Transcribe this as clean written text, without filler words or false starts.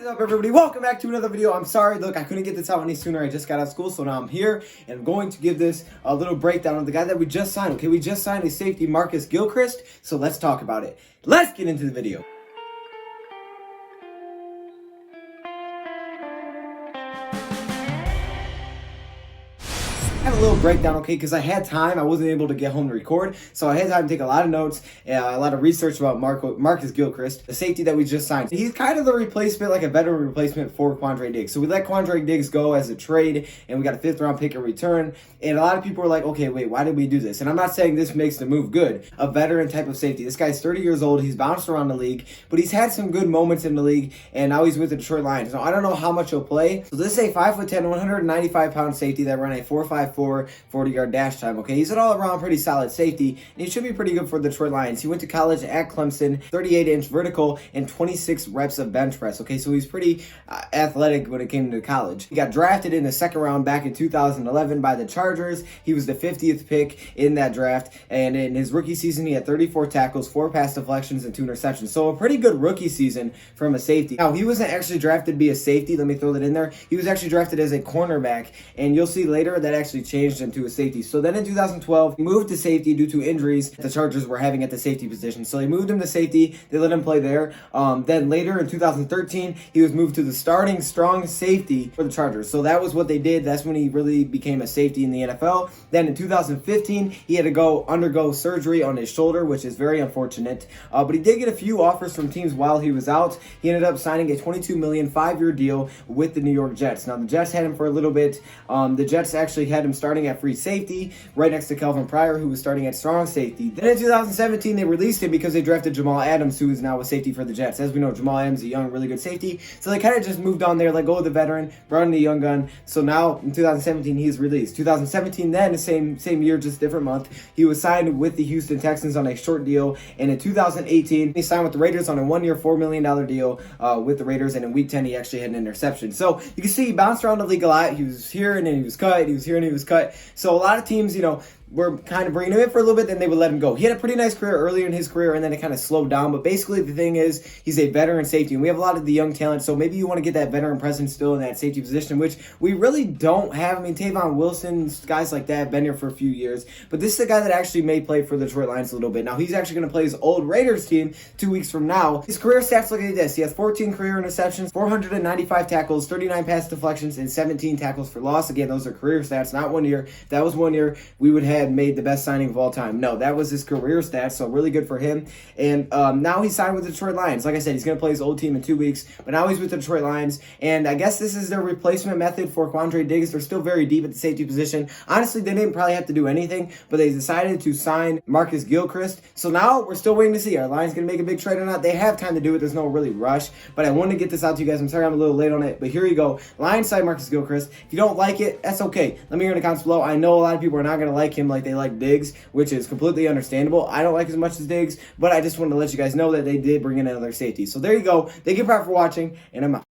What is up, everybody? Welcome back to another video. I'm sorry, look, I couldn't get this out any sooner. I just got out of school, so now I'm here and I'm going to give this a little breakdown of the guy that we just signed. Okay, we just signed a safety, Marcus Gilchrist, so let's talk about it. Let's get into the video. I have a little breakdown, okay, because I had time. I wasn't able to get home to record, so I had time to take a lot of notes, a lot of research about Marcus Gilchrist, the safety that we just signed. He's kind of the replacement, like a veteran replacement for Quandre Diggs. So we let Quandre Diggs go as a trade, and we got a 5th-round pick in return, and a lot of people were like, okay, wait, why did we do this? And I'm not saying this makes the move good. A veteran type of safety. This guy's 30 years old. He's bounced around the league, but he's had some good moments in the league, and now he's with the Detroit Lions. Now, I don't know how much he'll play. So this is a 5'10", 195-pound safety that ran a 4.54 40-yard dash time, okay? He's an all-around pretty solid safety, and he should be pretty good for the Detroit Lions. He went to college at Clemson, 38-inch vertical, and 26 reps of bench press, okay? So he's pretty athletic when it came to college. He got drafted in the 2nd round back in 2011 by the Chargers. He was the 50th pick in that draft, and in his rookie season, he had 34 tackles, 4 pass deflections, and 2 interceptions. So a pretty good rookie season from a safety. Now, he wasn't actually drafted to be a safety. Let me throw that in there. He was actually drafted as a cornerback, and you'll see later that actually changed him to a safety. So then in 2012, he moved to safety due to injuries the Chargers were having at the safety position. So they moved him to safety. They let him play there. Then later in 2013, he was moved to the starting strong safety for the Chargers. So that was what they did. That's when he really became a safety in the NFL. Then in 2015, he had to undergo surgery on his shoulder, which is very unfortunate. But he did get a few offers from teams while he was out. He ended up signing a $22 million 5-year deal with the New York Jets. Now, the Jets had him for a little bit. The Jets actually had him starting at free safety right next to Calvin Pryor, who was starting at strong safety. Then in 2017, they released him because they drafted Jamal Adams, who is now a safety for the Jets. As we know, Jamal Adams is a young, really good safety. So they kind of just moved on there, let go of the veteran, brought in the young gun. So now in 2017, he is released. 2017, then the same year, just different month, he was signed with the Houston Texans on a short deal. And in 2018, he signed with the Raiders on a 1-year, $4 million deal with the Raiders. And in week 10, he actually had an interception. So you can see he bounced around the league a lot. He was here and then he was cut. He was here and he was cut. So a lot of teams, were kind of bringing him in for a little bit, then they would let him go. He had a pretty nice career earlier in his career, and then it kind of slowed down. But basically, the thing is, he's a veteran safety, and we have a lot of the young talent, so maybe you want to get that veteran presence still in that safety position, which we really don't have. I mean, Tavon Wilson, guys like that have been here for a few years, but this is a guy that actually may play for the Detroit Lions a little bit. Now, he's actually going to play his old Raiders team 2 weeks from now. His career stats look like this. He has 14 career interceptions, 495 tackles, 39 pass deflections, and 17 tackles for loss. Again, those are career stats, not 1 year. If that was 1 year, we would have made the best signing of all time. No, that was his career stats, so really good for him. And now he's signed with the Detroit Lions. Like I said, he's going to play his old team in 2 weeks, but now he's with the Detroit Lions, and I guess this is their replacement method for Quandre Diggs. They're still very deep at the safety position. Honestly, they didn't probably have to do anything, but they decided to sign Marcus Gilchrist. So now we're still waiting to see, are Lions going to make a big trade or not? They have time to do it. There's no really rush, but I wanted to get this out to you guys. I'm sorry I'm a little late on it, but here you go. Lions sign Marcus Gilchrist. If you don't like it, that's okay. Let me hear in the comments below. I know a lot of people are not going to like him like they like Diggs, which is completely understandable. I don't like as much as Diggs, but I just wanted to let you guys know that they did bring in another safety. So there you go. Thank you for watching, and I'm out.